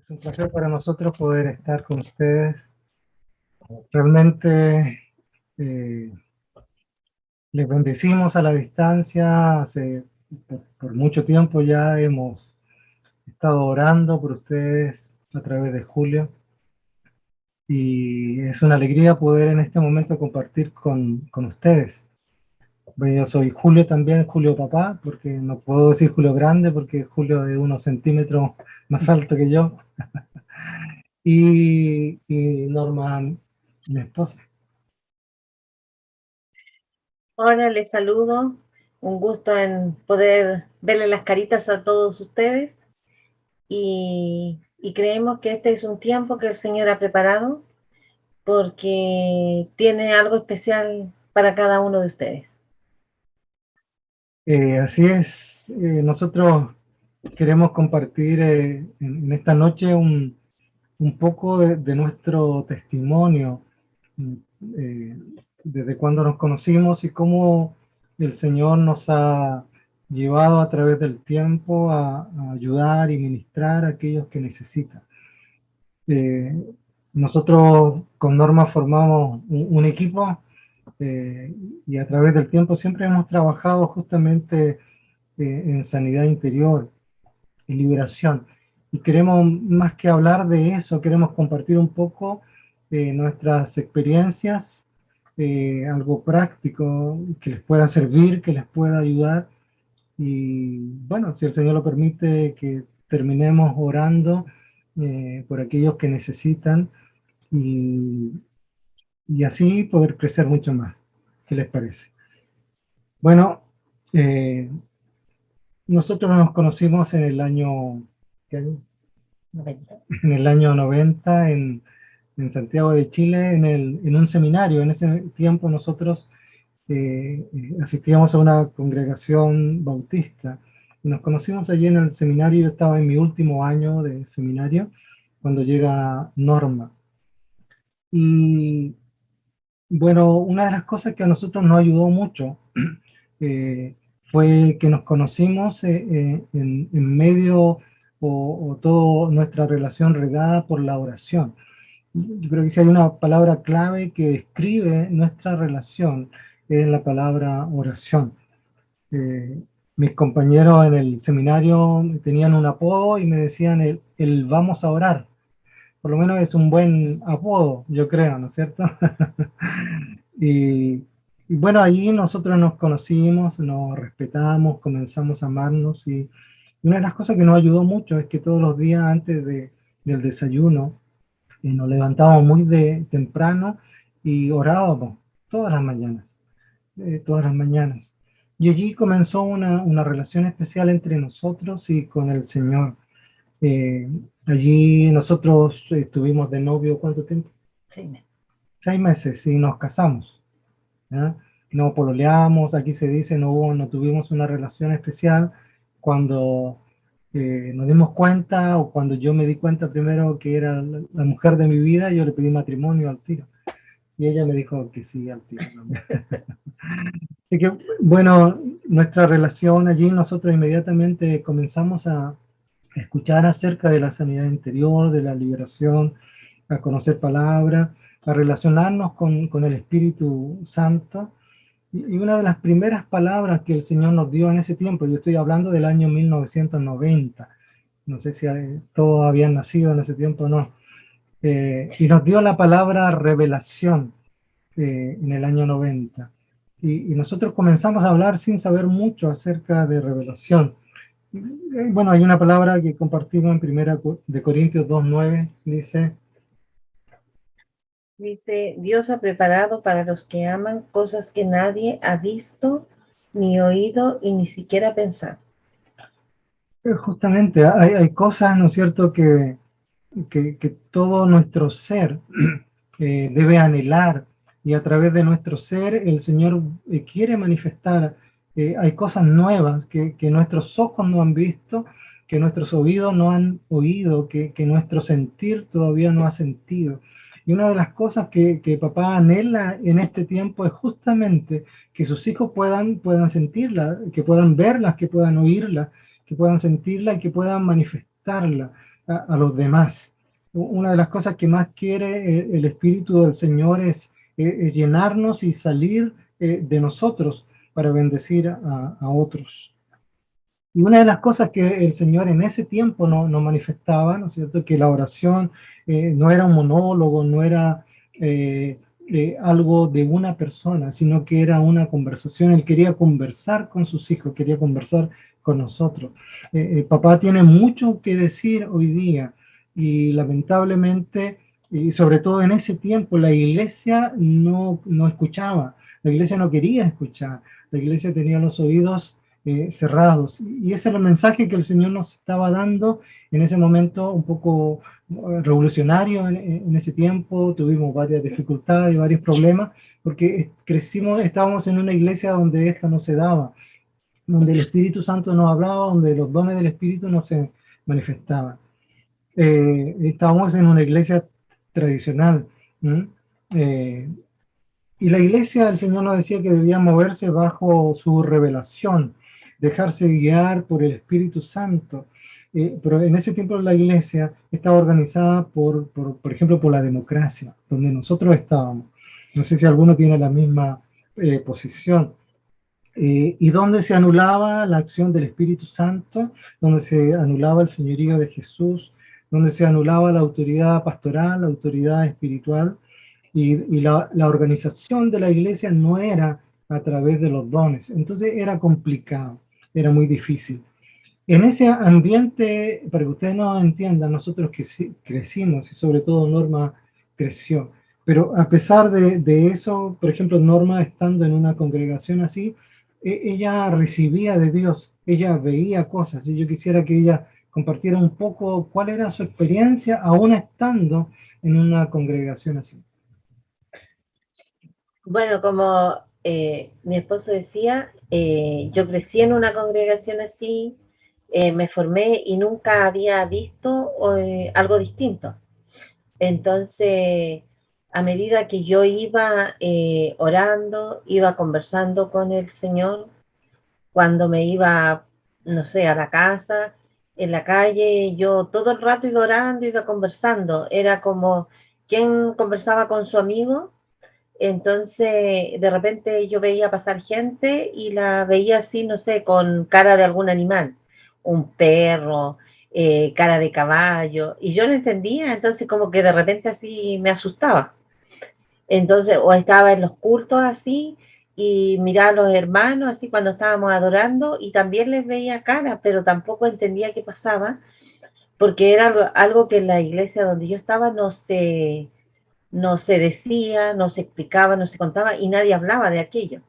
Es un placer para nosotros poder estar con ustedes. Realmente eh, les bendecimos a la distancia. Por mucho tiempo ya hemos estado orando por ustedes a través de Julio. Y es una alegría poder en este momento compartir con ustedes. Bueno, yo soy Julio también, Julio papá, porque no puedo decir Julio grande porque Julio es unos centímetros más alto que yo. Y Norma, mi esposa. Hola, les saludo. Un gusto en poder verle las caritas a todos ustedes y creemos que este es un tiempo que el Señor ha preparado porque tiene algo especial para cada uno de ustedes. Así es, nosotros queremos compartir en esta noche un poco de nuestro testimonio, mm, eh, desde cuando nos conocimos y cómo el Señor nos ha llevado a través del tiempo a ayudar y ministrar a aquellos que necesitan. Eh, Nosotros con Norma formamos un equipo eh, y a través del tiempo siempre hemos trabajado justamente en sanidad interior y liberación. Y queremos, más que hablar de eso, queremos compartir un poco nuestras experiencias, algo práctico que les pueda servir, que les pueda ayudar. Y bueno, si el Señor lo permite, que terminemos orando por aquellos que necesitan y, y así poder crecer mucho más. ¿Qué les parece? Bueno, eh, nosotros nos conocimos en el año, ¿qué año? 90. En el año 90 en Santiago de Chile, en un seminario. En ese tiempo nosotros asistíamos a una congregación bautista y nos conocimos allí en el seminario. Yo estaba en mi último año de seminario cuando llega Norma. Y bueno, una de las cosas que a nosotros nos ayudó mucho eh, fue que nos conocimos en medio o toda nuestra relación regada por la oración. Yo creo que si hay una palabra clave que describe nuestra relación es la palabra oración. Eh, Mis compañeros en el seminario tenían un apodo y me decían el vamos a orar. Por lo menos es un buen apodo, yo creo, ¿no es cierto? y, y bueno, allí nosotros nos conocimos, nos respetamos, comenzamos a amarnos y una de las cosas que nos ayudó mucho es que todos los días antes del desayuno nos levantábamos muy temprano y orábamos todas las mañanas, todas las mañanas. Y allí comenzó una relación especial entre nosotros y con el Señor. Eh, Allí nosotros estuvimos de novio, ¿cuánto tiempo? 6 meses. 6 meses y nos casamos. ¿Ya? No pololeamos, aquí se dice, no tuvimos una relación especial. Cuando nos dimos cuenta, o cuando yo me di cuenta primero que era la mujer de mi vida, yo le pedí matrimonio al tiro. Y ella me dijo que sí al tiro también. Así que, bueno, nuestra relación allí, nosotros inmediatamente comenzamos a escuchar acerca de la sanidad interior, de la liberación, a conocer palabra, a relacionarnos con el Espíritu Santo. Y una de las primeras palabras que el Señor nos dio en ese tiempo, yo estoy hablando del año 1990, no sé si todos habían nacido en ese tiempo o no, y nos dio la palabra revelación en el año 90. Y nosotros comenzamos a hablar sin saber mucho acerca de revelación. Bueno, hay una palabra que compartimos en primera de Corintios 2:9, dice, Dice, Dios ha preparado para los que aman cosas que nadie ha visto, ni oído y ni siquiera pensado. justamente hay cosas, ¿no es cierto?, que todo nuestro ser debe anhelar y a través de nuestro ser el Señor quiere manifestar. Hay cosas nuevas que nuestros ojos no han visto, que nuestros oídos no han oído, que nuestro sentir todavía no ha sentido. Y una de las cosas que papá anhela en este tiempo es justamente que sus hijos puedan sentirla, que puedan verlas, que puedan oírla, que puedan sentirla y que puedan manifestarla. a los demás. Una de las cosas que más quiere el Espíritu del Señor es llenarnos y salir de nosotros para bendecir a otros. Y una de las cosas que el Señor en ese tiempo no manifestaba, ¿no es cierto? Que la oración no era un monólogo, no era algo de una persona, sino que era una conversación. Él quería conversar con sus hijos, quería conversar con nosotros. Papá tiene mucho que decir hoy día y lamentablemente, y sobre todo en ese tiempo, la iglesia no escuchaba, la iglesia no quería escuchar, la iglesia tenía los oídos cerrados. Y ese era el mensaje que el Señor nos estaba dando en ese momento, un poco revolucionario en ese tiempo. Tuvimos varias dificultades y varios problemas, porque crecimos, estábamos en una iglesia donde esto no se daba, donde el Espíritu Santo no hablaba, donde los dones del Espíritu no se manifestaban. Estábamos en una iglesia tradicional. Eh, y la iglesia, el Señor nos decía que debía moverse bajo su revelación, dejarse guiar por el Espíritu Santo. Pero en ese tiempo la iglesia estaba organizada por ejemplo, por la democracia, donde nosotros estábamos. No sé si alguno tiene la misma posición. Y donde se anulaba la acción del Espíritu Santo, donde se anulaba el señorío de Jesús, donde se anulaba la autoridad pastoral, la autoridad espiritual, y la organización de la iglesia no era a través de los dones. Entonces era complicado, era muy difícil. En ese ambiente, para que ustedes nos entiendan, nosotros que crecimos y sobre todo Norma creció. Pero a pesar de eso, por ejemplo, Norma estando en una congregación así, ella recibía de Dios, ella veía cosas y yo quisiera que ella compartiera un poco cuál era su experiencia aún estando en una congregación así. Bueno, como mi esposo decía, yo crecí en una congregación así, me formé y nunca había visto algo distinto. Entonces, a medida que yo iba orando, iba conversando con el Señor, cuando me iba, no sé, a la casa, en la calle, yo todo el rato iba orando, iba conversando. Era como quien conversaba con su amigo. Entonces, de repente yo veía pasar gente y la veía así, no sé, con cara de algún animal, un perro, cara de caballo, y yo no entendía, entonces como que de repente así me asustaba. Entonces, o estaba en los cultos así y miraba a los hermanos así cuando estábamos adorando y también les veía cara, pero tampoco entendía qué pasaba, porque era algo que en la iglesia donde yo estaba no se decía, no se explicaba, no se contaba y nadie hablaba de aquello.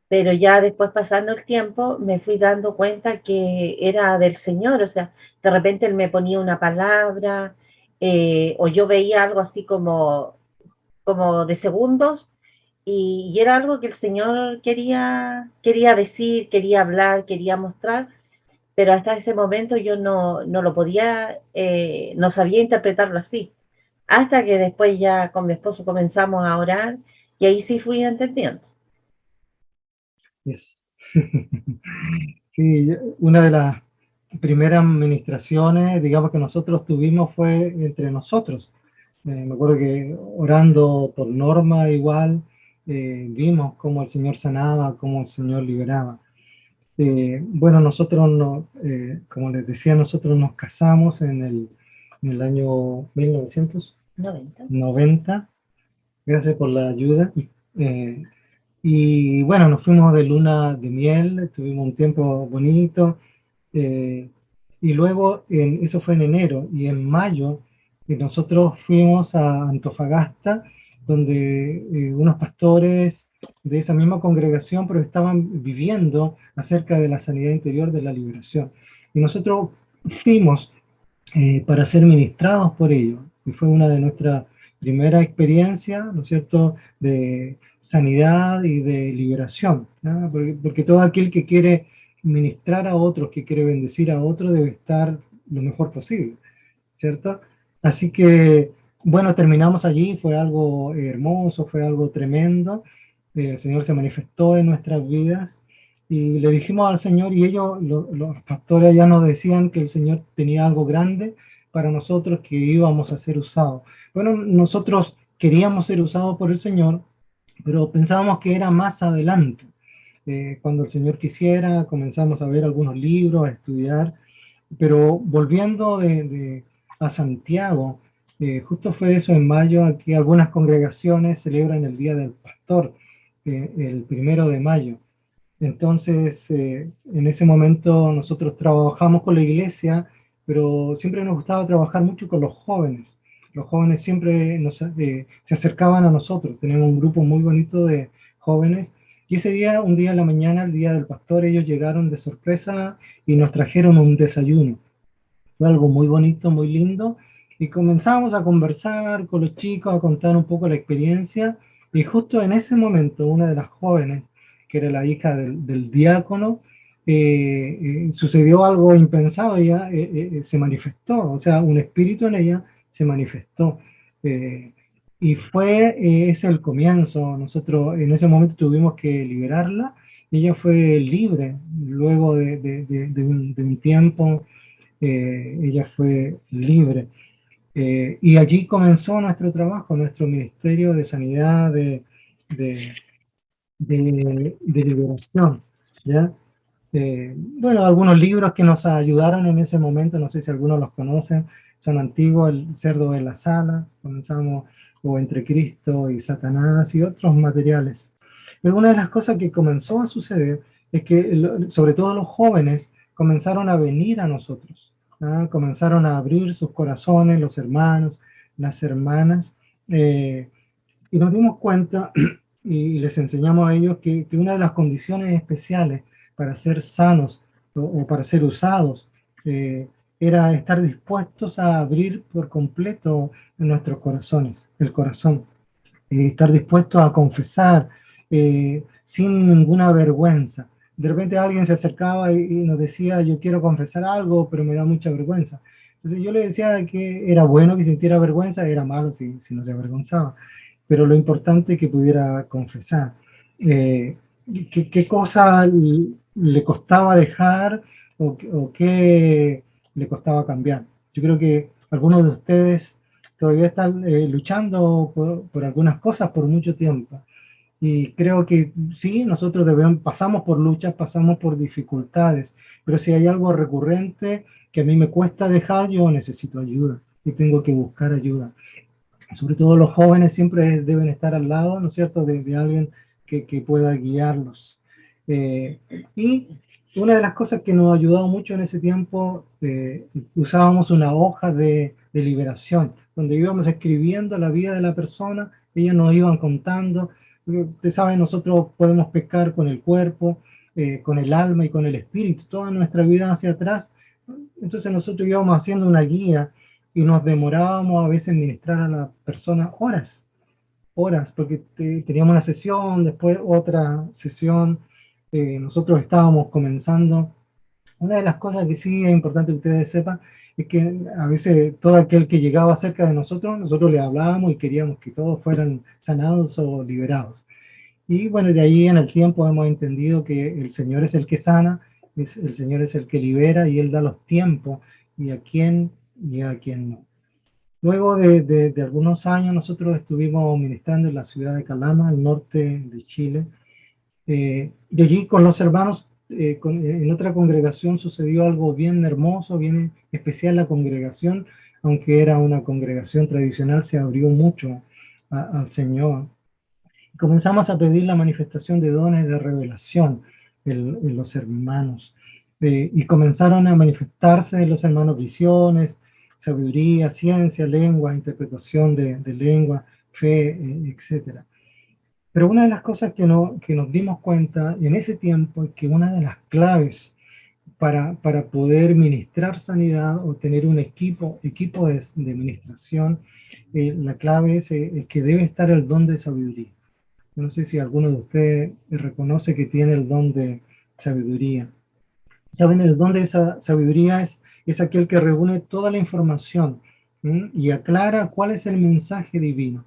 Pero ya después pasando el tiempo me fui dando cuenta que era del Señor, o sea, de repente Él me ponía una palabra o yo veía algo así como de segundos y era algo que el Señor quería decir, quería hablar, quería mostrar, pero hasta ese momento yo no lo podía, no sabía interpretarlo así. Hasta que después ya con mi esposo comenzamos a orar y ahí sí fui entendiendo. Yes. Sí, una de las primeras ministraciones, digamos, que nosotros tuvimos fue entre nosotros. Me acuerdo que orando por Norma igual, vimos cómo el Señor sanaba, cómo el Señor liberaba. Bueno, nosotros, como les decía, nosotros nos casamos en el año 90. 1990. Gracias por la ayuda. Y bueno, nos fuimos de luna de miel, tuvimos un tiempo bonito. Y luego, eso fue en enero, y en mayo nosotros fuimos a Antofagasta, donde unos pastores de esa misma congregación, pero estaban viviendo acerca de la sanidad interior, de la liberación. Y nosotros fuimos para ser ministrados por ellos. Y fue una de nuestras primeras experiencias, ¿no es cierto?, de sanidad y de liberación, ¿no? Porque todo aquel que quiere ministrar a otros, que quiere bendecir a otros, debe estar lo mejor posible, ¿cierto? Así que, bueno, terminamos allí, fue algo hermoso, fue algo tremendo. El Señor se manifestó en nuestras vidas y le dijimos al Señor, y ellos, los pastores ya nos decían que el Señor tenía algo grande para nosotros que íbamos a ser usados. Bueno, nosotros queríamos ser usados por el Señor, pero pensábamos que era más adelante. Cuando el Señor quisiera, comenzamos a ver algunos libros, a estudiar, pero volviendo a Santiago, justo fue eso en mayo, aquí algunas congregaciones celebran el Día del Pastor, el 1 de mayo. Entonces, en ese momento nosotros trabajamos con la iglesia, pero siempre nos gustaba trabajar mucho con los jóvenes. Los jóvenes siempre se acercaban a nosotros. Tenemos un grupo muy bonito de jóvenes. Y ese día, un día en la mañana, el día del pastor, ellos llegaron de sorpresa y nos trajeron un desayuno. Fue algo muy bonito, muy lindo. Y comenzamos a conversar con los chicos, a contar un poco la experiencia. Y justo en ese momento, una de las jóvenes, que era la hija del diácono, sucedió algo impensado. Ella se manifestó, o sea, un espíritu en ella se manifestó. Eh, y ese el comienzo. Nosotros en ese momento tuvimos que liberarla. Y ella fue libre luego de un tiempo. Ella fue libre. Y allí comenzó nuestro trabajo, nuestro ministerio de sanidad, de, de liberación, ¿ya? Bueno, algunos libros que nos ayudaron en ese momento, no sé si algunos los conocen, son antiguos, El cerdo de la sala, comenzamos, o Entre Cristo y Satanás y otros materiales. Pero una de las cosas que comenzó a suceder es que, sobre todo los jóvenes, comenzaron a venir a nosotros, ¿ah? Comenzaron a abrir sus corazones, los hermanos, las hermanas, y nos dimos cuenta y les enseñamos a ellos que una de las condiciones especiales para ser sanos o para ser usados era estar dispuestos a abrir por completo nuestros corazones, el corazón, estar dispuestos a confesar sin ninguna vergüenza. De repente alguien se acercaba y nos decía, yo quiero confesar algo, pero me da mucha vergüenza. Entonces yo le decía que era bueno que sintiera vergüenza, era malo si no se avergonzaba, pero lo importante es que pudiera confesar. Eh, ¿Qué cosa le costaba dejar o qué le costaba cambiar? Yo creo que algunos de ustedes todavía están luchando por algunas cosas por mucho tiempo. Y creo que sí, nosotros pasamos por luchas, pasamos por dificultades, pero si hay algo recurrente que a mí me cuesta dejar, yo necesito ayuda y tengo que buscar ayuda. Sobre todo los jóvenes siempre deben estar al lado, ¿no es cierto?, de alguien que pueda guiarlos. Eh, y una de las cosas que nos ha ayudado mucho en ese tiempo, usábamos una hoja de liberación, donde íbamos escribiendo la vida de la persona, ellos nos iban contando. Ustedes saben, nosotros podemos pecar con el cuerpo, con el alma y con el espíritu, toda nuestra vida hacia atrás. Entonces nosotros íbamos haciendo una guía y nos demorábamos a veces en ministrar a la persona horas, horas, porque teníamos una sesión, después otra sesión, nosotros estábamos comenzando. Una de las cosas que sí es importante que ustedes sepan es que a veces todo aquel que llegaba cerca de nosotros, nosotros le hablábamos y queríamos que todos fueran sanados o liberados. Y bueno, de ahí en el tiempo hemos entendido que el Señor es el que sana, el Señor es el que libera y Él da los tiempos y a quién no. Luego de algunos años nosotros estuvimos ministrando en la ciudad de Calama, al norte de Chile. Y allí con los hermanos, en otra congregación sucedió algo bien hermoso, bien especial. La congregación, aunque era una congregación tradicional, se abrió mucho al Señor. Comenzamos a pedir la manifestación de dones de revelación en los hermanos. Y comenzaron a manifestarse en los hermanos visiones, sabiduría, ciencia, lengua, interpretación de lengua, fe, etc. Pero una de las cosas que nos dimos cuenta en ese tiempo es que una de las claves para poder ministrar sanidad o tener un equipo de ministración, la clave es que debe estar el don de sabiduría. No sé si alguno de ustedes reconoce que tiene el don de sabiduría. Saben, el don de esa sabiduría es aquel que reúne toda la información, ¿m? Y aclara cuál es el mensaje divino.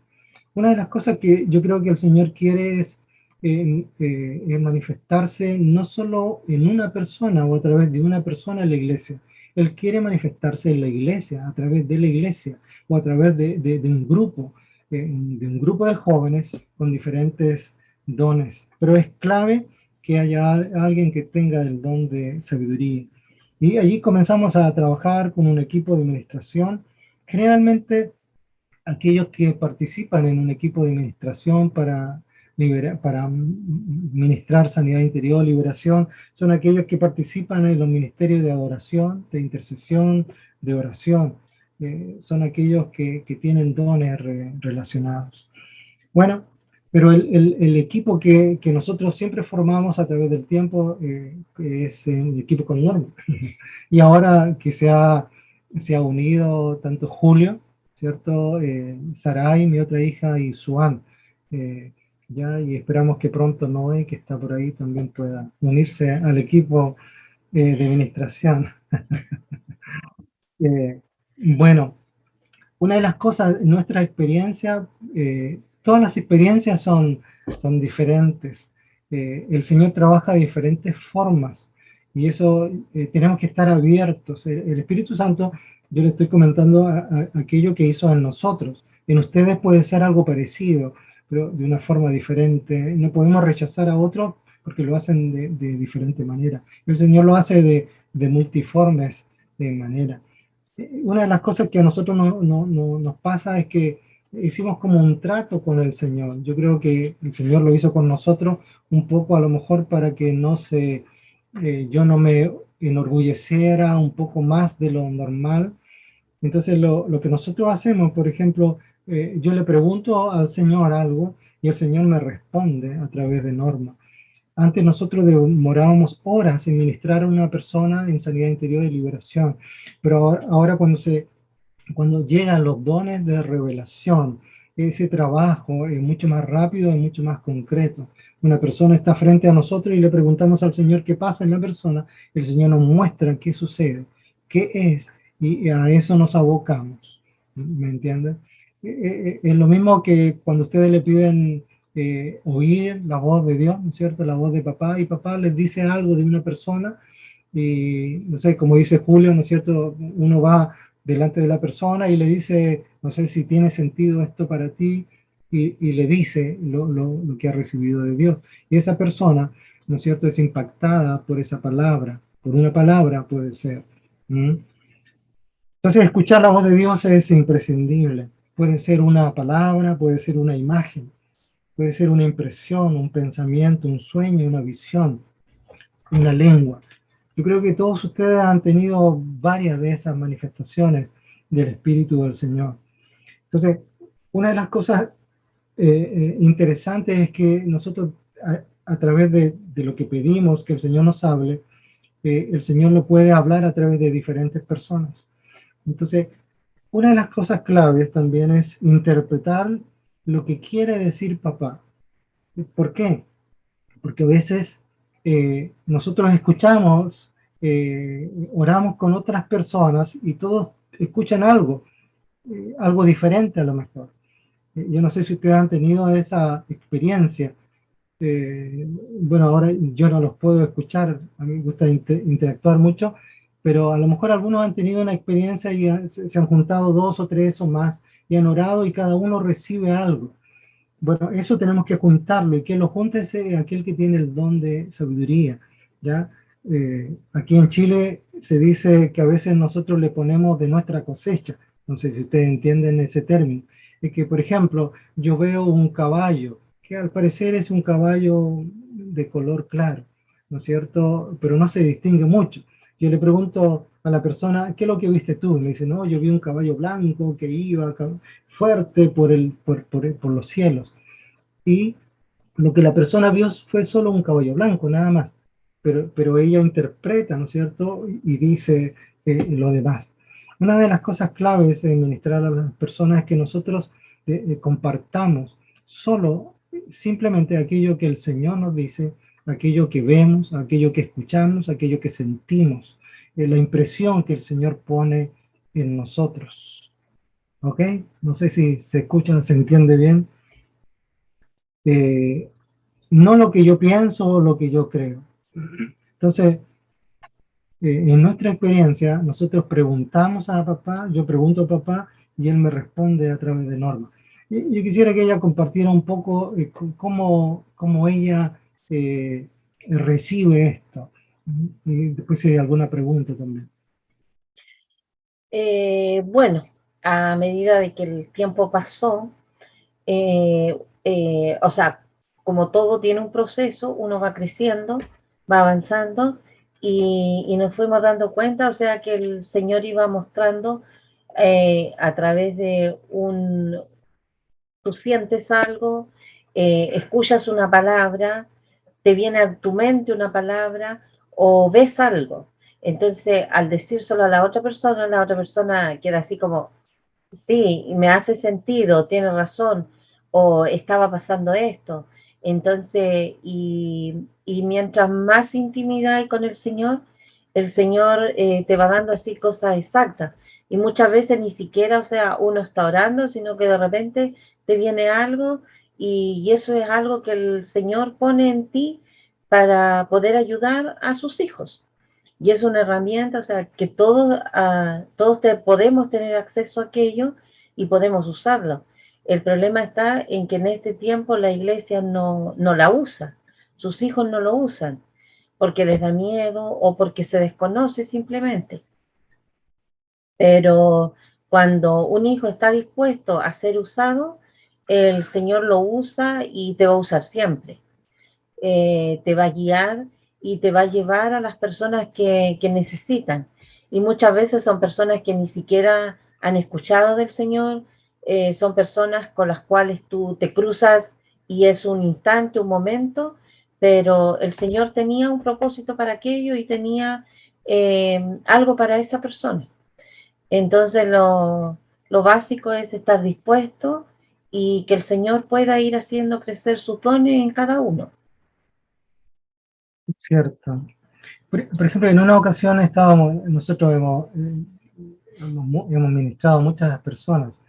Una de las cosas que yo creo que el Señor quiere es manifestarse no solo en una persona o a través de una persona en la iglesia. Él quiere manifestarse en la iglesia, a través de la iglesia, o a través de de un grupo de jóvenes con diferentes dones. Pero es clave que haya alguien que tenga el don de sabiduría. Y allí comenzamos a trabajar con un equipo de administración. Generalmente aquellos que participan en un equipo de administración para ministrar sanidad interior, liberación, son aquellos que participan en los ministerios de adoración, de intercesión, de oración. Son aquellos que tienen dones relacionados. Bueno, pero el equipo que nosotros siempre formamos a través del tiempo es el equipo con Norma. Y ahora que se ha unido tanto Julio, ¿cierto? Sarai, mi otra hija, y Suan. Eh, ya, y esperamos que pronto Noé, que está por ahí, también pueda unirse al equipo de administración. Eh, bueno, una de las cosas, nuestra experiencia, todas las experiencias son diferentes. El Señor trabaja de diferentes formas y eso tenemos que estar abiertos. El Espíritu Santo, yo le estoy comentando aquello que hizo en nosotros. En ustedes puede ser algo parecido, pero de una forma diferente. No podemos rechazar a otros porque lo hacen de diferente manera. El Señor lo hace de multiformes manera. Una de las cosas que a nosotros nos pasa es que hicimos como un trato con el Señor. Yo creo que el Señor lo hizo con nosotros un poco a lo mejor para que yo no me enorgulleciera un poco más de lo normal. Entonces lo que nosotros hacemos, por ejemplo, yo le pregunto al Señor algo y el Señor me responde a través de normas. Antes nosotros demorábamos horas en ministrar a una persona en sanidad interior y liberación, pero ahora cuando llegan los dones de revelación, ese trabajo es mucho más rápido y mucho más concreto. Una persona está frente a nosotros y le preguntamos al Señor qué pasa en la persona, el Señor nos muestra qué sucede, qué es, y a eso nos abocamos. ¿Me entienden? Es lo mismo que cuando ustedes le piden oír la voz de Dios, ¿no es cierto? La voz de papá, y papá les dice algo de una persona, y no sé, como dice Julio, ¿no es cierto? Uno va delante de la persona y le dice, no sé si tiene sentido esto para ti, y le dice lo que ha recibido de Dios. Y esa persona, ¿no es cierto?, es impactada por esa palabra, por una palabra puede ser. ¿Mm? Entonces, escuchar la voz de Dios es imprescindible. Puede ser una palabra, puede ser una imagen, puede ser una impresión, un pensamiento, un sueño, una visión, una lengua. Yo creo que todos ustedes han tenido varias de esas manifestaciones del Espíritu del Señor. Entonces, una de las cosas interesantes es que nosotros, a través de lo que pedimos que el Señor nos hable, el Señor lo puede hablar a través de diferentes personas. Entonces, una de las cosas claves también es interpretar lo que quiere decir papá. ¿Por qué? Porque a veces nosotros escuchamos, oramos con otras personas y todos escuchan algo diferente a lo mejor. Yo no sé si ustedes han tenido esa experiencia. Bueno, ahora yo no los puedo escuchar, a mí me gusta interactuar mucho, pero a lo mejor algunos han tenido una experiencia y se han juntado dos o tres o más y han orado y cada uno recibe algo. Bueno, eso tenemos que juntarlo y que lo junte es aquel que tiene el don de sabiduría, ¿ya? Aquí en Chile se dice que a veces nosotros le ponemos de nuestra cosecha, no sé si ustedes entienden ese término, es que por ejemplo yo veo un caballo, que al parecer es un caballo de color claro, ¿no es cierto? Pero no se distingue mucho. Yo le pregunto a la persona, ¿qué es lo que viste tú? Me dice, no, yo vi un caballo blanco que iba fuerte por los cielos. Y lo que la persona vio fue solo un caballo blanco, nada más. Pero ella interpreta, ¿no es cierto? Y dice lo demás. Una de las cosas claves en ministrar a las personas es que nosotros compartamos solo, simplemente aquello que el Señor nos dice, aquello que vemos, aquello que escuchamos, aquello que sentimos, la impresión que el Señor pone en nosotros. ¿Ok? No sé si se escucha, se entiende bien. No lo que yo pienso o lo que yo creo. Entonces, en nuestra experiencia, nosotros preguntamos a papá, yo pregunto a papá y él me responde a través de Norma. Y yo quisiera que ella compartiera un poco cómo ella recibe esto. Y después si hay alguna pregunta también. Bueno, a medida de que el tiempo pasó, o sea, como todo tiene un proceso, uno va creciendo, va avanzando y nos fuimos dando cuenta, o sea, que el Señor iba mostrando a través de tú sientes algo, escuchas una palabra, te viene a tu mente una palabra o ves algo. Entonces, al decírselo a la otra persona queda así como, sí, me hace sentido, tiene razón, o estaba pasando esto. Entonces, y mientras más intimidad hay con el Señor te va dando así cosas exactas. Y muchas veces ni siquiera, o sea, uno está orando, sino que de repente te viene algo y eso es algo que el Señor pone en ti para poder ayudar a sus hijos. Y es una herramienta, o sea, que todos podemos tener acceso a aquello y podemos usarlo. El problema está en que en este tiempo la iglesia no la usa, sus hijos no lo usan, porque les da miedo o porque se desconoce simplemente. Pero cuando un hijo está dispuesto a ser usado, el Señor lo usa y te va a usar siempre. Te va a guiar y te va a llevar a las personas que necesitan. Y muchas veces son personas que ni siquiera han escuchado del Señor, son personas con las cuales tú te cruzas y es un instante, un momento, pero el Señor tenía un propósito para aquello y tenía algo para esa persona. Entonces lo básico es estar dispuesto y que el Señor pueda ir haciendo crecer sus dones en cada uno. Cierto. Por ejemplo, en una ocasión nosotros hemos ministrado a muchas personas.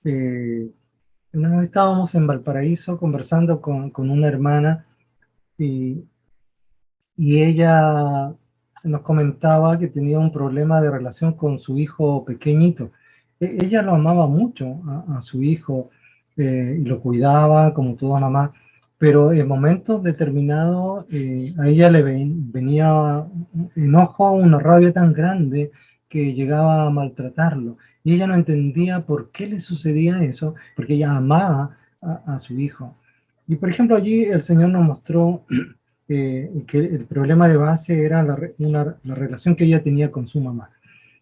Una vez estábamos en Valparaíso conversando con una hermana y, y ella nos comentaba que tenía un problema de relación con su hijo pequeñito. Ella lo amaba mucho a su hijo y lo cuidaba como toda mamá, pero en momentos determinados a ella venía un enojo, una rabia tan grande que llegaba a maltratarlo. Y ella no entendía por qué le sucedía eso, porque ella amaba a su hijo. Y por ejemplo, allí el Señor nos mostró que el problema de base era la relación que ella tenía con su mamá.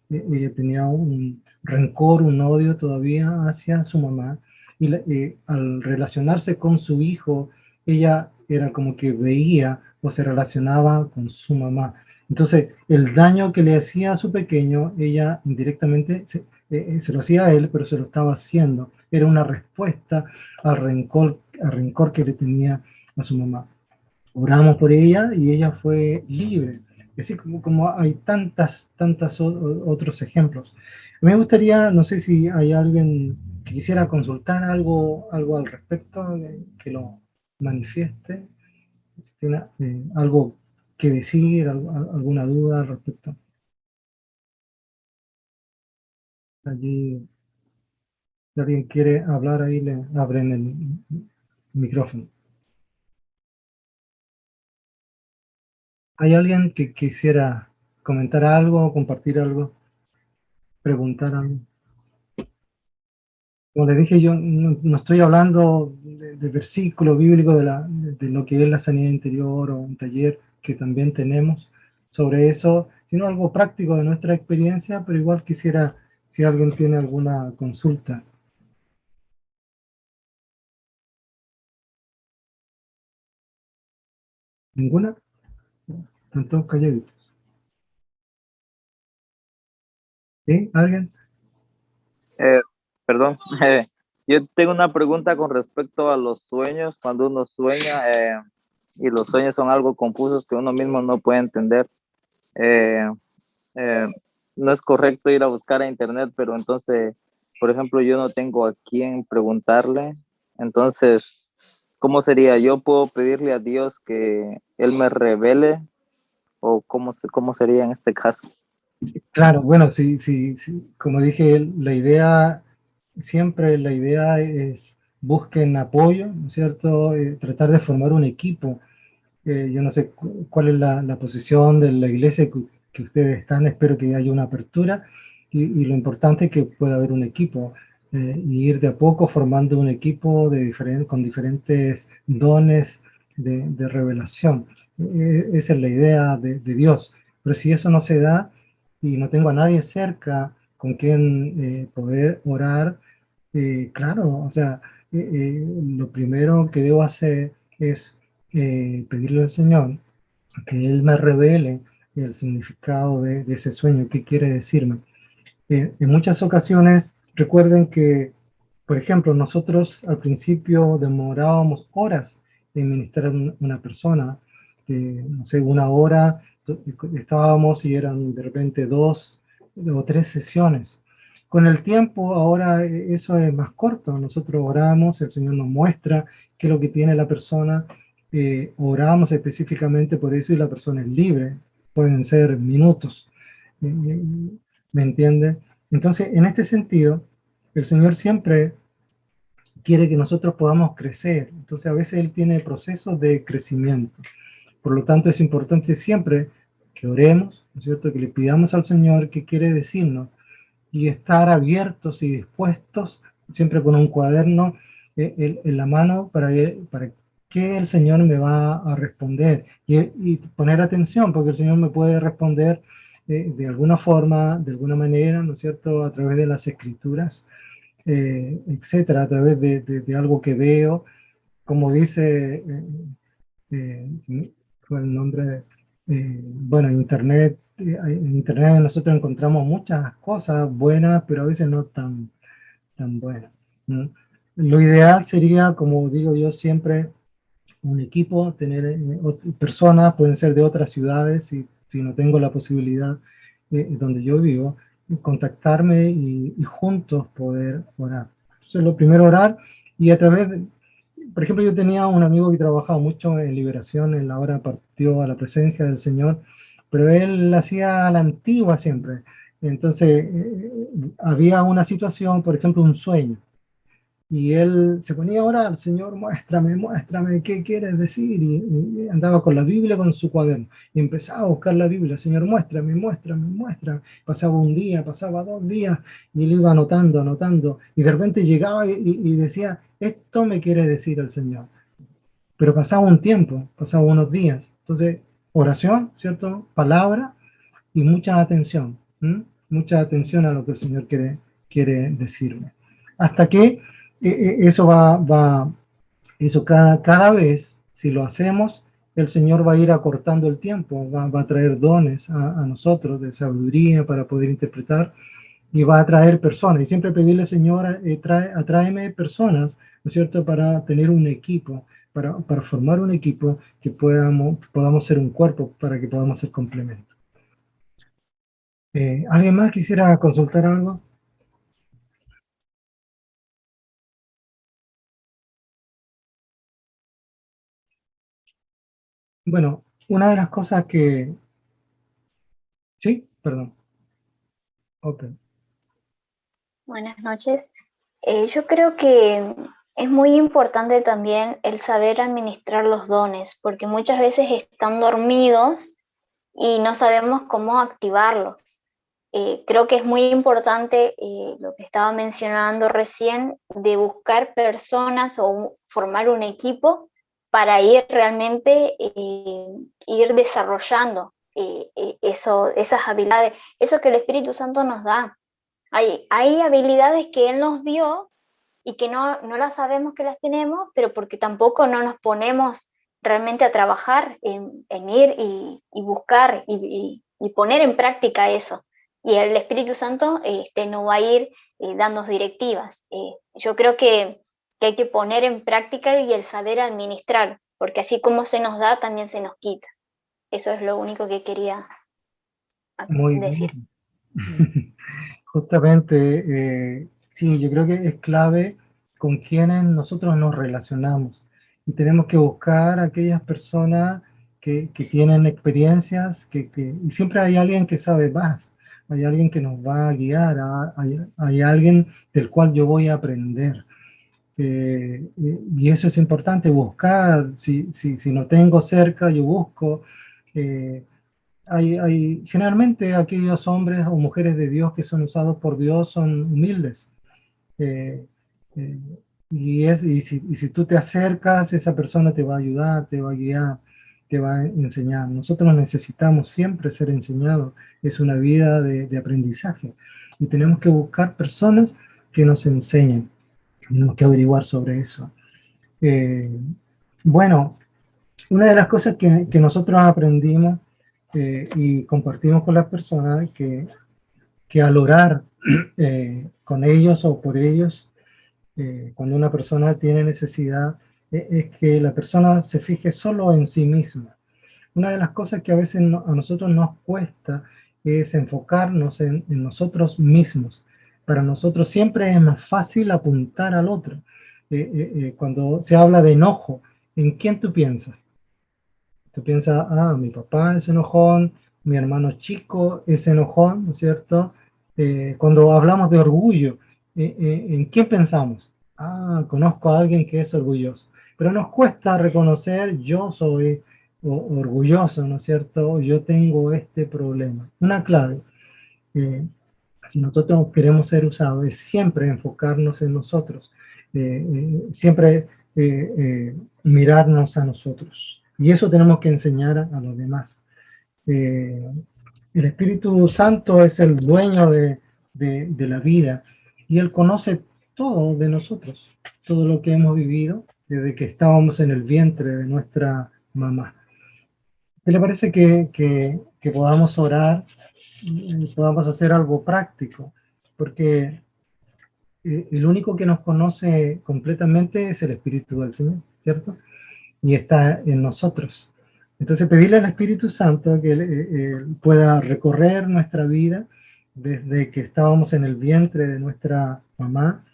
Ella tenía un rencor, un odio todavía hacia su mamá, y al relacionarse con su hijo, ella era como que veía o se relacionaba con su mamá. Entonces, el daño que le hacía a su pequeño, ella indirectamente se lo hacía a él, pero se lo estaba haciendo. Era una respuesta al rencor que le tenía a su mamá. Oramos por ella y ella fue libre. Es decir, como hay tantas otros ejemplos. Me gustaría, no sé si hay alguien que quisiera consultar algo al respecto, que lo manifieste, si tiene algo que decir, alguna duda al respecto. Allí, si alguien quiere hablar, ahí le abren el micrófono. ¿Hay alguien que quisiera comentar algo, compartir algo, preguntar algo? Como les dije, yo no estoy hablando de versículo bíblico de lo que es la sanidad interior o un taller que también tenemos sobre eso, sino algo práctico de nuestra experiencia, pero igual quisiera, si alguien tiene alguna consulta. ¿Ninguna? Están todos calladitos. ¿Sí? ¿Alguien? Eh, Perdón, yo tengo una pregunta con respecto a los sueños. Cuando uno sueña y los sueños son algo confusos que uno mismo no puede entender, eh, eh, no es correcto ir a buscar a internet, pero entonces, por ejemplo, yo no tengo a quién preguntarle. Entonces, ¿cómo sería? Yo puedo pedirle a Dios que Él me revele ¿O cómo sería en este caso? Claro, bueno, sí, sí, sí, como dije, la idea, siempre la idea es busquen apoyo, ¿no es cierto? Tratar de formar un equipo. Yo no sé cuál es la posición de la iglesia que ustedes están, espero que haya una apertura y lo importante es que pueda haber un equipo y ir de a poco formando un equipo con diferentes dones de revelación. Esa es la idea de Dios. Pero si eso no se da y no tengo a nadie cerca con quien poder orar, claro, o sea, lo primero que debo hacer es pedirle al Señor que Él me revele el significado de ese sueño, qué quiere decirme. En muchas ocasiones, recuerden que, por ejemplo, nosotros al principio demorábamos horas en ministrar a una persona, no sé, una hora, estábamos y eran de repente 2 o 3 sesiones. Con el tiempo, ahora eso es más corto. Nosotros oramos, el Señor nos muestra qué es lo que tiene la persona, oramos específicamente por eso y la persona es libre. Pueden ser minutos. ¿Me entiende? Entonces, en este sentido, el Señor siempre quiere que nosotros podamos crecer. Entonces, a veces Él tiene procesos de crecimiento. Por lo tanto, es importante siempre que oremos, ¿no es cierto? Que le pidamos al Señor qué quiere decirnos y estar abiertos y dispuestos, siempre con un cuaderno en la mano para que el Señor me va a responder y poner atención, porque el Señor me puede responder de alguna forma, de alguna manera, ¿no es cierto?, a través de las escrituras, etcétera, a través de algo que veo, como dice con el nombre, bueno, Internet, en Internet nosotros encontramos muchas cosas buenas, pero a veces no tan buenas, ¿no? Lo ideal sería, como digo yo siempre, un equipo, tener personas, pueden ser de otras ciudades, si no tengo la posibilidad donde yo vivo, contactarme y juntos poder orar. Entonces, lo primero orar y a través de, por ejemplo, yo tenía un amigo que trabajaba mucho en liberación, en la hora partió a la presencia del Señor, pero él hacía a la antigua siempre. Entonces, había una situación, por ejemplo, un sueño, y él se ponía a orar, Señor, muéstrame, muéstrame, ¿qué quieres decir? Y andaba con la Biblia, con su cuaderno, y empezaba a buscar la Biblia, Señor, muéstrame, muéstrame, muéstrame. Pasaba un día, pasaba 2 días, y él iba anotando, anotando, y de repente llegaba y decía, esto me quiere decir el Señor. Pero pasaba un tiempo, pasaba unos días. Entonces, oración, ¿cierto? Palabra y mucha atención, ¿m? Mucha atención a lo que el Señor quiere decirme. Hasta que eso eso cada vez, si lo hacemos, el Señor va a ir acortando el tiempo, va a traer dones a nosotros de sabiduría para poder interpretar y va a traer personas. Y siempre pedirle, Señor, atráeme personas, ¿no es cierto?, para tener un equipo, para formar un equipo que podamos ser un cuerpo, para que podamos ser complemento. ¿Alguien más quisiera consultar algo? Bueno, una de las cosas que... Sí, perdón. Ok. Buenas noches. Yo creo que es muy importante también el saber administrar los dones, porque muchas veces están dormidos y no sabemos cómo activarlos. Creo que es muy importante lo que estaba mencionando recién, de buscar personas o formar un equipo para ir realmente ir desarrollando esas habilidades, eso que el Espíritu Santo nos da. Hay habilidades que Él nos dio y que no las sabemos que las tenemos, pero porque tampoco no nos ponemos realmente a trabajar en ir y buscar y poner en práctica eso. Y el Espíritu Santo nos va a ir dando directivas. Yo creo que hay que poner en práctica y el saber administrar, porque así como se nos da, también se nos quita. Eso es lo único que quería Muy decir. bien. Justamente, sí, yo creo que es clave con quienes nosotros nos relacionamos y tenemos que buscar aquellas personas que tienen experiencias, y siempre hay alguien que sabe más, hay alguien que nos va a guiar, hay alguien del cual yo voy a aprender. Y eso es importante, buscar, si no tengo cerca, yo busco. Generalmente aquellos hombres o mujeres de Dios que son usados por Dios son humildes. Eh, eh, y si tú te acercas, esa persona te va a ayudar, te va a guiar, te va a enseñar. Nosotros necesitamos siempre ser enseñados. Es una vida de aprendizaje. Y tenemos que buscar personas que nos enseñen. Tenemos que averiguar sobre eso. Bueno, una de las cosas que nosotros aprendimos y compartimos con las personas, que al orar con ellos o por ellos, cuando una persona tiene necesidad, es que la persona se fije solo en sí misma. Una de las cosas que a veces a nosotros nos cuesta es enfocarnos en nosotros mismos. Para nosotros siempre es más fácil apuntar al otro. Cuando se habla de enojo, ¿en quién tú piensas? Tú piensas, mi papá es enojón, mi hermano chico es enojón, ¿no es cierto? Cuando hablamos de orgullo, ¿en quién pensamos? Conozco a alguien que es orgulloso. Pero nos cuesta reconocer, yo soy orgulloso, ¿no es cierto? Yo tengo este problema. Una clave, si nosotros queremos ser usados, es siempre enfocarnos en nosotros, siempre mirarnos a nosotros. Y eso tenemos que enseñar a los demás. El Espíritu Santo es el dueño de la vida y Él conoce todo de nosotros, todo lo que hemos vivido desde que estábamos en el vientre de nuestra mamá. ¿Qué le parece que podamos orar y podamos hacer algo práctico? Porque el único que nos conoce completamente es el Espíritu del Señor, ¿cierto? Y está en nosotros. Entonces pedirle al Espíritu Santo que pueda recorrer nuestra vida desde que estábamos en el vientre de nuestra mamá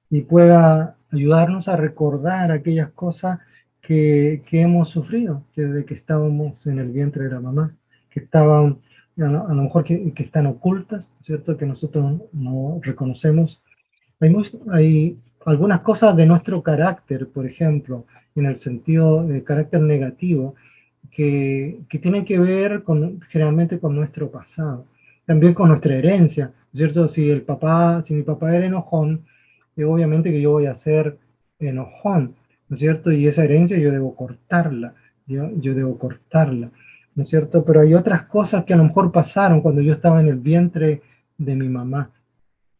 y pueda ayudarnos a recordar aquellas cosas que hemos sufrido desde que estábamos en el vientre de la mamá, que estaban a lo mejor que están ocultas, ¿cierto? Que nosotros no reconocemos. Hay algunas cosas de nuestro carácter, por ejemplo, en el sentido de carácter negativo, que tienen que ver generalmente con nuestro pasado, también con nuestra herencia, ¿cierto? Si mi papá era enojón, obviamente que yo voy a ser enojón, ¿no es cierto? Y esa herencia yo debo cortarla, yo debo cortarla, ¿no es cierto? Pero hay otras cosas que a lo mejor pasaron cuando yo estaba en el vientre de mi mamá.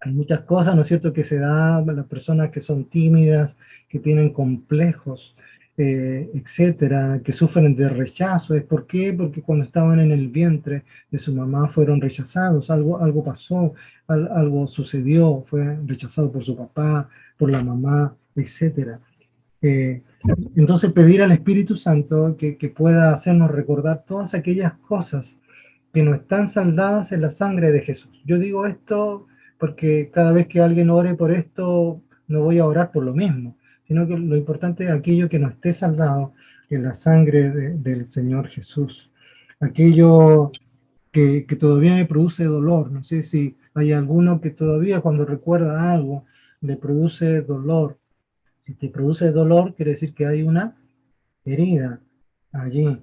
Hay muchas cosas, ¿no es cierto?, que se dan a las personas que son tímidas, que tienen complejos, etcétera, que sufren de rechazo. ¿Por qué? Porque cuando estaban en el vientre de su mamá fueron rechazados, algo pasó, algo sucedió, fue rechazado por su papá, por la mamá, etcétera. Entonces pedir al Espíritu Santo que pueda hacernos recordar todas aquellas cosas que no están saldadas en la sangre de Jesús. Yo digo esto porque cada vez que alguien ore por esto, no voy a orar por lo mismo, sino que lo importante es aquello que no esté saldado en la sangre del Señor Jesús. Aquello que todavía me produce dolor. No sé si hay alguno que todavía cuando recuerda algo le produce dolor. Si te produce dolor, quiere decir que hay una herida allí.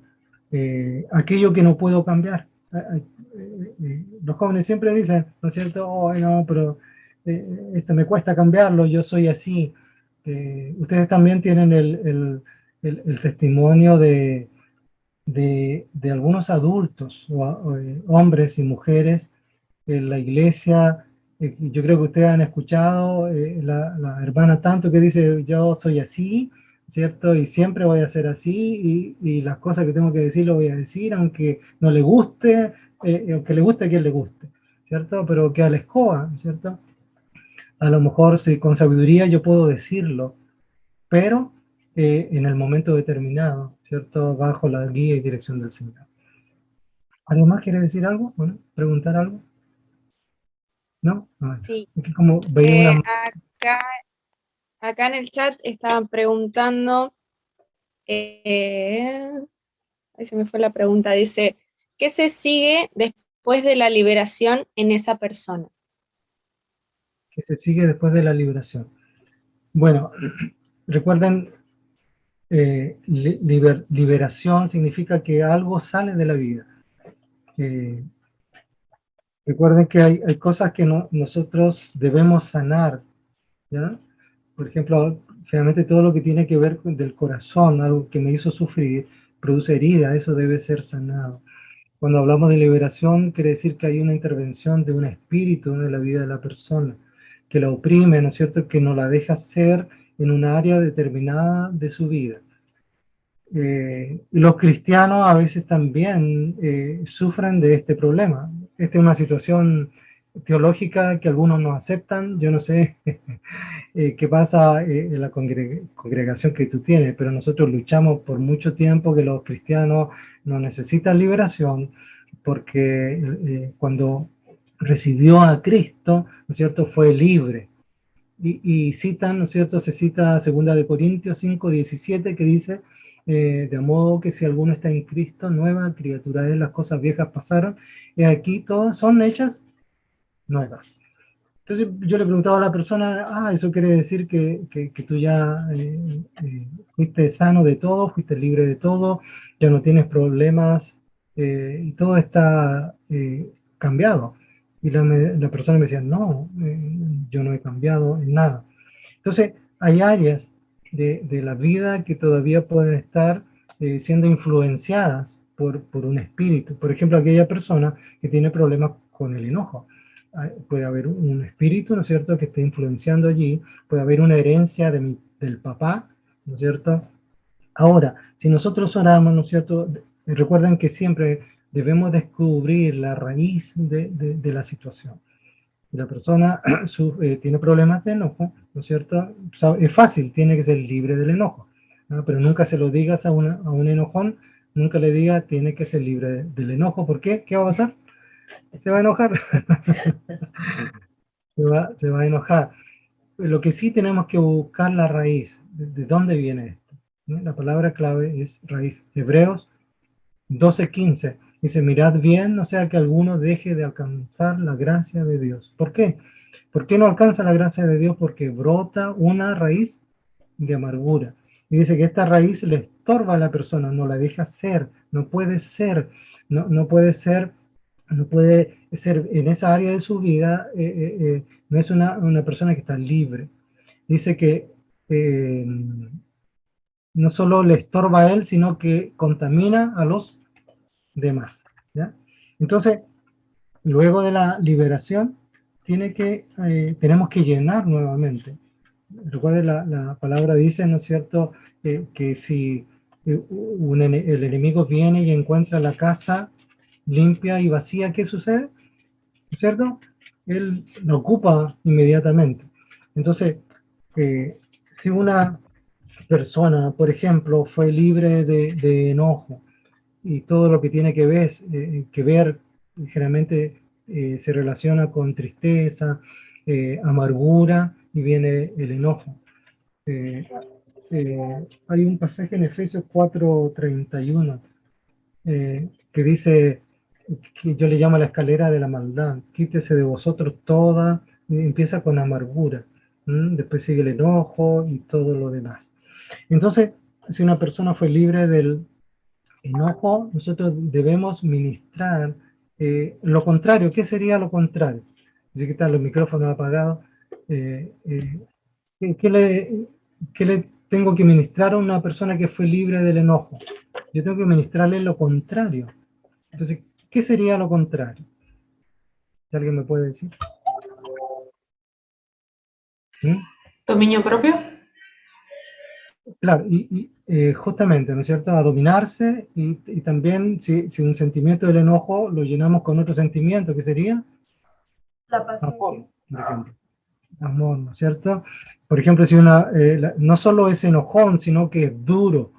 Aquello que no puedo cambiar. Los jóvenes siempre dicen, ¿no es cierto? Oh, no, pero esto me cuesta cambiarlo, yo soy así. Ustedes también tienen el testimonio de algunos adultos, hombres y mujeres en la iglesia. Yo creo que ustedes han escuchado la hermana tanto que dice, yo soy así, ¿cierto? Y siempre voy a ser así, y las cosas que tengo que decir lo voy a decir, aunque no le guste, aunque le guste a quien le guste, ¿cierto? Pero que a la escoba, ¿cierto? A lo mejor con sabiduría yo puedo decirlo, pero en el momento determinado, ¿cierto? Bajo la guía y dirección del Señor. ¿Alguien más quiere decir algo? Bueno, preguntar algo. ¿No? Sí. Es que como veía una... Acá en el chat estaban preguntando, ahí se me fue la pregunta, dice, ¿qué se sigue después de la liberación en esa persona? ¿Qué se sigue después de la liberación? Bueno, recuerden, liberación significa que algo sale de la vida. Recuerden que hay cosas que nosotros debemos sanar, ¿ya? Por ejemplo, generalmente todo lo que tiene que ver con del corazón, algo que me hizo sufrir, produce herida, eso debe ser sanado. Cuando hablamos de liberación, quiere decir que hay una intervención de un espíritu en la vida de la persona, que la oprime, ¿no es cierto?, que no la deja ser en un área determinada de su vida. Los cristianos a veces también sufren de este problema. Esta es una situación teológica que algunos no aceptan. Yo no sé qué pasa en la congregación que tú tienes, pero nosotros luchamos por mucho tiempo que los cristianos no necesitan liberación, porque cuando recibió a Cristo, ¿no es cierto?, fue libre. Y citan, ¿no es cierto?, se cita 2 Corintios 5:17 que dice, de modo que si alguno está en Cristo, nueva criatura es, las cosas viejas pasaron, y aquí todas son hechas nuevas. Entonces yo le preguntaba a la persona, eso quiere decir que tú ya fuiste sano de todo, fuiste libre de todo, ya no tienes problemas, y todo está cambiado. Y la persona me decía, no, yo no he cambiado en nada. Entonces hay áreas de la vida que todavía pueden estar siendo influenciadas por un espíritu. Por ejemplo, aquella persona que tiene problemas con el enojo. Puede haber un espíritu, ¿no es cierto?, que esté influenciando allí, puede haber una herencia del papá, ¿no es cierto? Ahora, si nosotros oramos, ¿no es cierto?, recuerden que siempre debemos descubrir la raíz de la situación. Si la persona tiene problemas de enojo, ¿no es cierto?, es fácil, tiene que ser libre del enojo, ¿no? Pero nunca se lo digas a un enojón, nunca le digas, tiene que ser libre del enojo. ¿Por qué? ¿Qué va a pasar? Se va a enojar. Se va a enojar. Lo que sí tenemos que buscar la raíz, de dónde viene esto, ¿no? La palabra clave es raíz. Hebreos 12:15 dice, mirad bien, no sea que alguno deje de alcanzar la gracia de Dios. ¿Por qué? ¿Por qué no alcanza la gracia de Dios? Porque brota una raíz de amargura. Y dice que esta raíz le estorba a la persona, no la deja ser, no puede ser, no puede ser, no puede ser en esa área de su vida, no es una persona que está libre. Dice que no solo le estorba a él, sino que contamina a los demás, ¿ya? Entonces, luego de la liberación, tenemos que llenar nuevamente. Recuerden, la palabra dice, ¿no es cierto?, que si el enemigo viene y encuentra la casa limpia y vacía, ¿qué sucede? ¿No es cierto? Él lo ocupa inmediatamente. Entonces, si una persona, por ejemplo, fue libre de enojo y todo lo que tiene que ver generalmente se relaciona con tristeza, amargura, y viene el enojo. Hay un pasaje en Efesios 4:31 que dice, que yo le llamo la escalera de la maldad, quítese de vosotros toda, y empieza con amargura, después sigue el enojo y todo lo demás. Entonces, si una persona fue libre del enojo, nosotros debemos ministrar lo contrario. ¿Qué sería lo contrario? Así que están los micrófonos apagados. ¿Qué le tengo que ministrar a una persona que fue libre del enojo? Yo tengo que ministrarle lo contrario. Entonces, ¿qué sería lo contrario? ¿Si alguien me puede decir? ¿Mm? ¿Dominio propio? Claro, y justamente, ¿no es cierto?, a dominarse, y también si un sentimiento del enojo lo llenamos con otro sentimiento, ¿qué sería? La paciencia. Amor, por ejemplo. Amor, ¿no es cierto? Por ejemplo, si no solo es enojón, sino que es duro,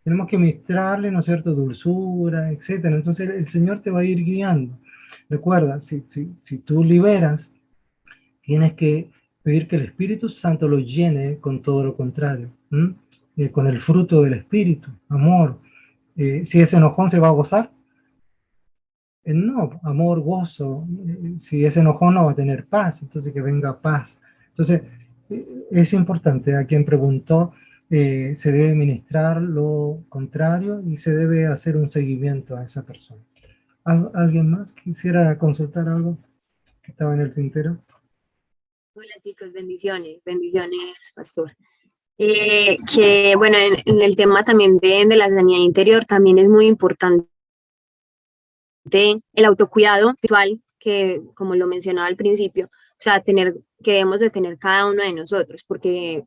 tenemos que mostrarle, ¿no es cierto?, dulzura, etcétera. Entonces el Señor te va a ir guiando. Recuerda, si tú liberas, tienes que pedir que el Espíritu Santo lo llene con todo lo contrario, con el fruto del Espíritu, amor, Si es enojón, ¿se va a gozar? No, amor, gozo. Si es enojón, no va a tener paz. Entonces, que venga paz. Entonces, es importante. A quien preguntó, se debe ministrar lo contrario y se debe hacer un seguimiento a esa persona. ¿Alguien más quisiera consultar algo que estaba en el tintero? Hola chicos, bendiciones, bendiciones, pastor. Que bueno, en el tema también de la sanidad interior también es muy importante el autocuidado espiritual, que como lo mencionaba al principio, o sea, que debemos de tener cada uno de nosotros, porque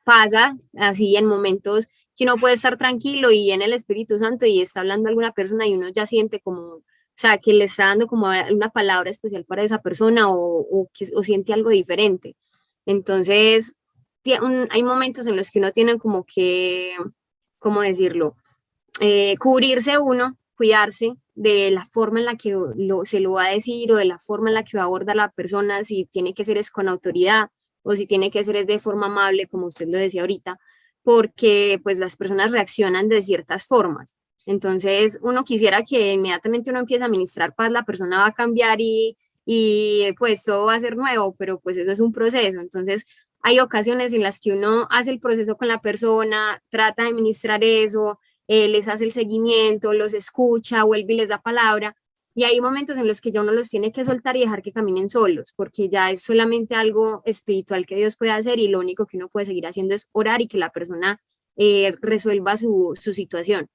pasa así en momentos que uno puede estar tranquilo y en el Espíritu Santo y está hablando a alguna persona y uno ya siente como, o sea, que le está dando como una palabra especial para esa persona o siente algo diferente. Entonces, hay momentos en los que uno tiene como que, ¿cómo decirlo? Cubrirse uno, cuidarse de la forma en la que se lo va a decir o de la forma en la que va a abordar la persona, si tiene que ser es con autoridad o si tiene que ser es de forma amable, como usted lo decía ahorita, porque pues las personas reaccionan de ciertas formas. Entonces, uno quisiera que inmediatamente uno empiece a ministrar paz, la persona va a cambiar y pues todo va a ser nuevo, pero pues eso es un proceso. Entonces, hay ocasiones en las que uno hace el proceso con la persona, trata de ministrar eso, les hace el seguimiento, los escucha, vuelve y les da palabra. Y hay momentos en los que ya uno los tiene que soltar y dejar que caminen solos, porque ya es solamente algo espiritual que Dios puede hacer y lo único que uno puede seguir haciendo es orar y que la persona resuelva su situación.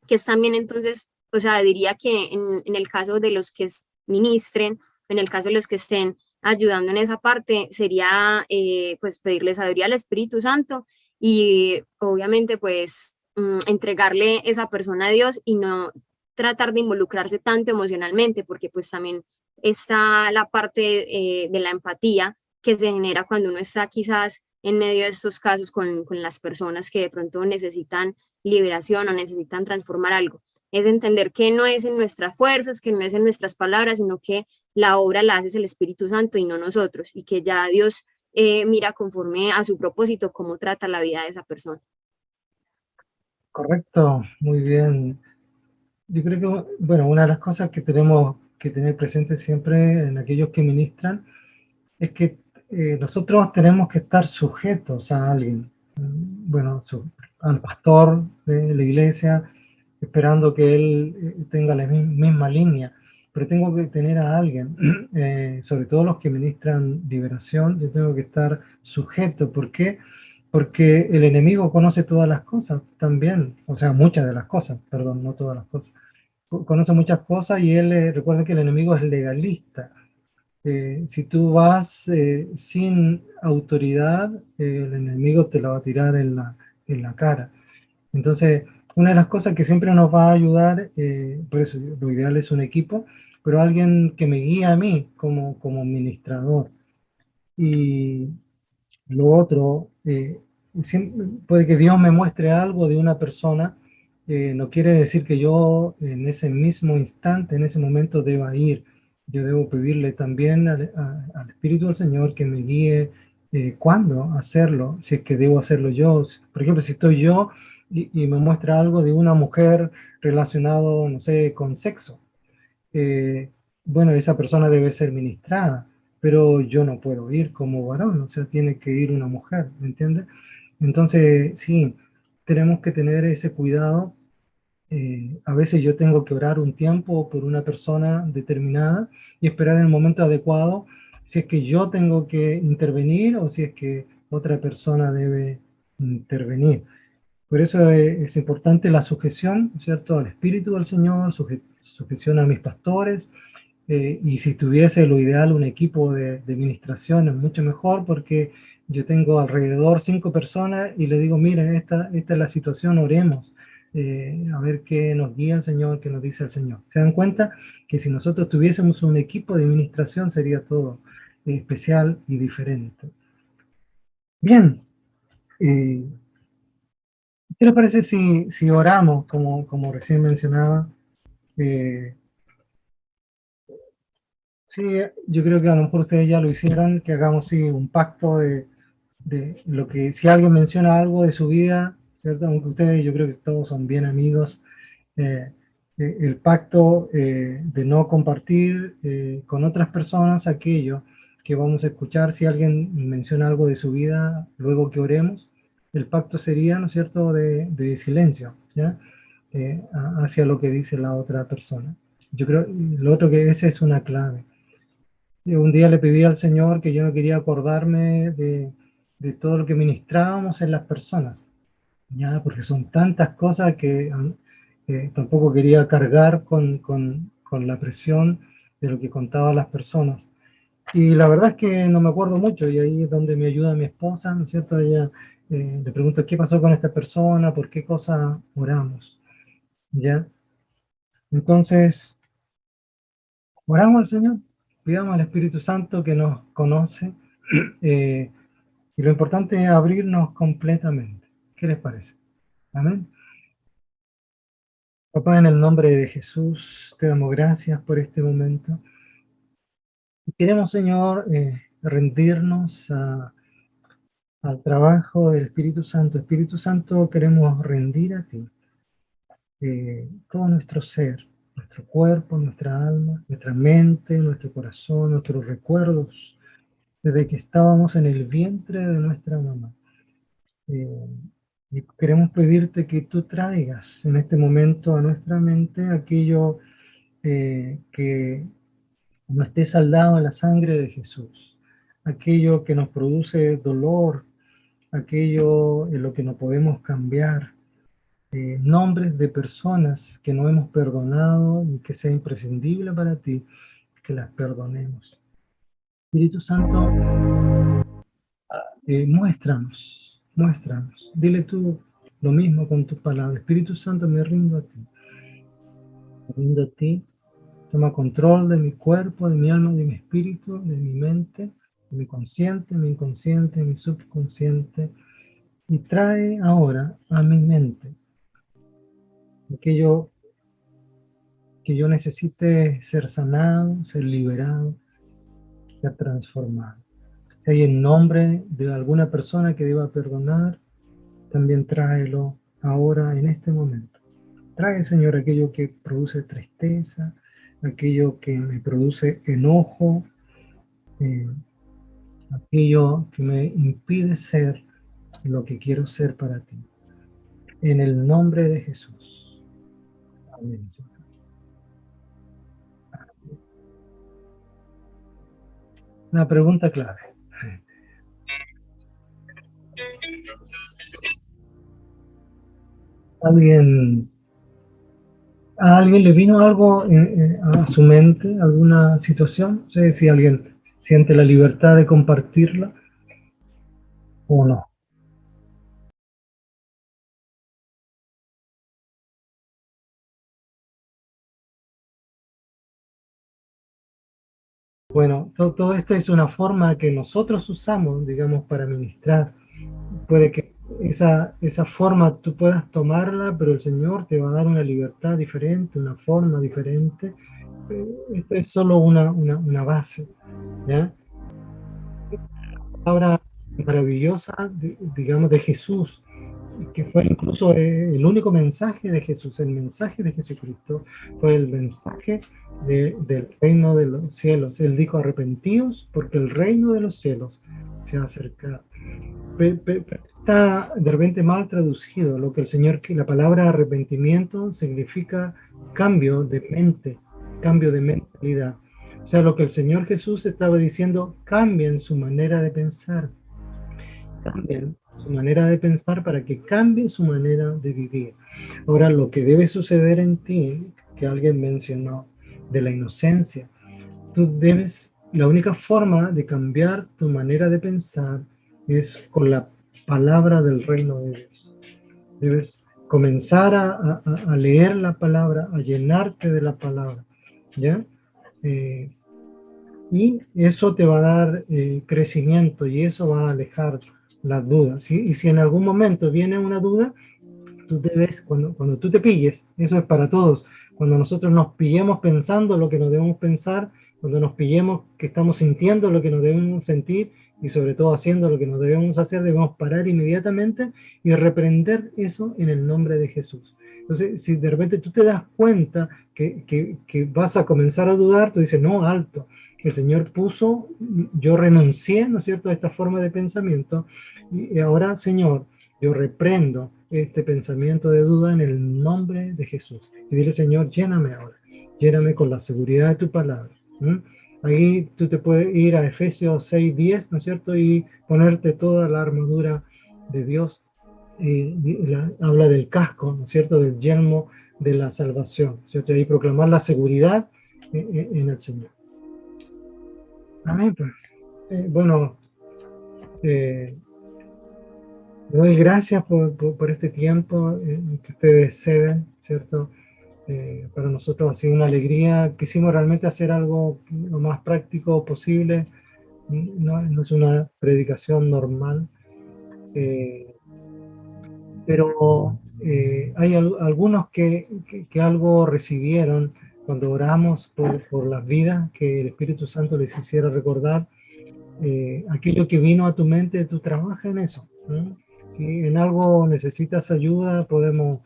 Que es también entonces, o sea, diría que en el caso de los que ministren, en el caso de los que estén ayudando en esa parte, sería pues pedirle sabiduría al Espíritu Santo y obviamente pues entregarle esa persona a Dios y no tratar de involucrarse tanto emocionalmente, porque pues también está la parte de la empatía que se genera cuando uno está quizás en medio de estos casos con las personas que de pronto necesitan liberación o necesitan transformar algo. Es entender que no es en nuestras fuerzas, que no es en nuestras palabras, sino que la obra la hace el Espíritu Santo y no nosotros, y que ya Dios mira conforme a su propósito cómo trata la vida de esa persona. Correcto, muy bien. Yo creo que, bueno, una de las cosas que tenemos que tener presente siempre en aquellos que ministran es que nosotros tenemos que estar sujetos a alguien, bueno, al pastor de la iglesia, esperando que él tenga la misma línea, pero tengo que tener a alguien, sobre todo los que ministran liberación, yo tengo que estar sujeto. ¿Por qué? Porque el enemigo conoce todas las cosas también, o sea, muchas de las cosas, perdón, no todas las cosas. Conoce muchas cosas y él, recuerda que el enemigo es legalista. Si tú vas sin autoridad, el enemigo te la va a tirar en la cara. Entonces, una de las cosas que siempre nos va a ayudar, por eso lo ideal es un equipo, pero alguien que me guíe a mí como administrador. Y lo otro, puede que Dios me muestre algo de una persona, no quiere decir que yo en ese mismo instante, en ese momento deba ir. Yo debo pedirle también al Espíritu del Señor que me guíe cuándo hacerlo, si es que debo hacerlo yo. Por ejemplo, si estoy yo y me muestra algo de una mujer relacionado, no sé, con sexo, bueno, esa persona debe ser ministrada, pero yo no puedo ir como varón, o sea, tiene que ir una mujer, ¿me entiendes? Entonces, sí, tenemos que tener ese cuidado. A veces yo tengo que orar un tiempo por una persona determinada y esperar el momento adecuado, si es que yo tengo que intervenir o si es que otra persona debe intervenir. Por eso es importante la sujeción, ¿cierto? Al Espíritu del Señor, sujeción a mis pastores, y si tuviese lo ideal un equipo de administración es mucho mejor porque yo tengo alrededor 5 personas y le digo, miren, esta es la situación, oremos, a ver qué nos guía el Señor, qué nos dice el Señor. ¿Se dan cuenta que si nosotros tuviésemos un equipo de administración sería todo especial y diferente? Bien, ¿qué les parece si oramos, como recién mencionaba? Eh, Sí, yo creo que a lo mejor ustedes ya lo hicieron, que hagamos sí, un pacto de lo que, si alguien menciona algo de su vida, ¿cierto? Aunque ustedes yo creo que todos son bien amigos, el pacto de no compartir con otras personas aquello que vamos a escuchar. Si alguien menciona algo de su vida, luego que oremos, el pacto sería, ¿no es cierto?, de silencio, ¿ya? Hacia lo que dice la otra persona. Yo creo, lo otro que esa es una clave. Un día le pedí al Señor que yo no quería acordarme de todo lo que ministrábamos en las personas, ¿ya? Porque son tantas cosas que tampoco quería cargar con la presión de lo que contaban las personas. Y la verdad es que no me acuerdo mucho, y ahí es donde me ayuda mi esposa, ¿no es cierto? Ella le pregunto qué pasó con esta persona, por qué cosa oramos, ¿ya? Entonces, oramos al Señor, pidamos al Espíritu Santo que nos conoce, y lo importante es abrirnos completamente. ¿Qué les parece? Amén. Papá, en el nombre de Jesús, te damos gracias por este momento. Y queremos, Señor, rendirnos al trabajo del Espíritu Santo. Espíritu Santo, queremos rendir a ti todo nuestro ser, nuestro cuerpo, nuestra alma, nuestra mente, nuestro corazón, nuestros recuerdos, desde que estábamos en el vientre de nuestra mamá. Y queremos pedirte que tú traigas en este momento a nuestra mente aquello que no esté saldado en la sangre de Jesús, aquello que nos produce dolor, aquello en lo que no podemos cambiar, nombres de personas que no hemos perdonado y que sea imprescindible para ti que las perdonemos. Espíritu Santo, muéstranos, dile tú lo mismo con tus palabras. Espíritu Santo, me rindo a ti, toma control de mi cuerpo, de mi alma, de mi espíritu, de mi mente, de mi consciente, mi inconsciente, mi subconsciente, y trae ahora a mi mente aquello que yo necesite ser sanado, ser liberado, ser transformado. Si hay en nombre de alguna persona que deba perdonar, también tráelo ahora en este momento. Trae, Señor, aquello que produce tristeza, aquello que me produce enojo, aquello que me impide ser lo que quiero ser para ti. En el nombre de Jesús. Amén, Señor. Una pregunta clave. ¿A alguien le vino algo a su mente, alguna situación? No sé si alguien siente la libertad de compartirla o no. Bueno, todo esto es una forma que nosotros usamos, digamos, para ministrar. Puede que esa forma tú puedas tomarla, pero el Señor te va a dar una libertad diferente, una forma diferente. Esto es solo una base, ¿ya? Palabra maravillosa, digamos, de Jesús, que fue incluso el único mensaje de Jesús, el mensaje de Jesucristo, fue el mensaje del reino de los cielos. Él dijo: arrepentidos, porque el reino de los cielos se ha acercado. Está de repente mal traducido lo que el Señor, que la palabra arrepentimiento significa cambio de mente, cambio de mentalidad. O sea, lo que el Señor Jesús estaba diciendo: cambien su manera de pensar, cambien su manera de pensar para que cambie su manera de vivir. Ahora, lo que debe suceder en ti, que alguien mencionó, de la inocencia, la única forma de cambiar tu manera de pensar es con la palabra del reino de Dios. Debes comenzar a leer la palabra, a llenarte de la palabra, ¿ya? Y eso te va a dar crecimiento, y eso va a alejar las dudas, ¿sí? Y si en algún momento viene una duda, tú debes, cuando tú te pilles, eso es para todos, cuando nosotros nos pillemos pensando lo que no debemos pensar, cuando nos pillemos que estamos sintiendo lo que no debemos sentir, y sobre todo haciendo lo que no debemos hacer, debemos parar inmediatamente y reprender eso en el nombre de Jesús. Entonces, si de repente tú te das cuenta que vas a comenzar a dudar, tú dices, no, alto, el Señor puso, yo renuncié, ¿no es cierto?, a esta forma de pensamiento, y ahora, Señor, yo reprendo este pensamiento de duda en el nombre de Jesús. Y dile, Señor, lléname ahora, lléname con la seguridad de tu palabra. Ahí tú te puedes ir a Efesios 6:10, ¿no es cierto?, y ponerte toda la armadura de Dios. Habla del casco, ¿no es cierto?, del yelmo de la salvación, ¿cierto? Y proclamar la seguridad en el Señor. Amén. Pues. Bueno, le doy gracias por este tiempo que ustedes ceden, ¿cierto? Para nosotros ha sido una alegría. Quisimos realmente hacer algo lo más práctico posible. No es una predicación normal. Pero hay algunos que algo recibieron cuando oramos por las vidas, que el Espíritu Santo les hiciera recordar aquello que vino a tu mente, tú trabajas en eso. Si en algo necesitas ayuda, podemos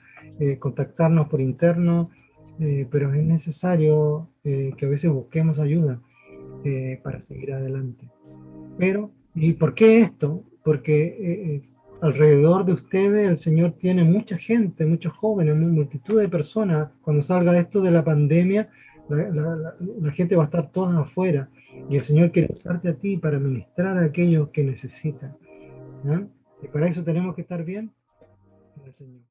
contactarnos por interno, pero es necesario que a veces busquemos ayuda para seguir adelante. Pero, ¿y por qué esto? Porque alrededor de ustedes el Señor tiene mucha gente, muchos jóvenes, multitud de personas. Cuando salga esto de la pandemia, la gente va a estar toda afuera. Y el Señor quiere usarte a ti para ministrar a aquellos que necesitan. Y para eso tenemos que estar bien con el Señor.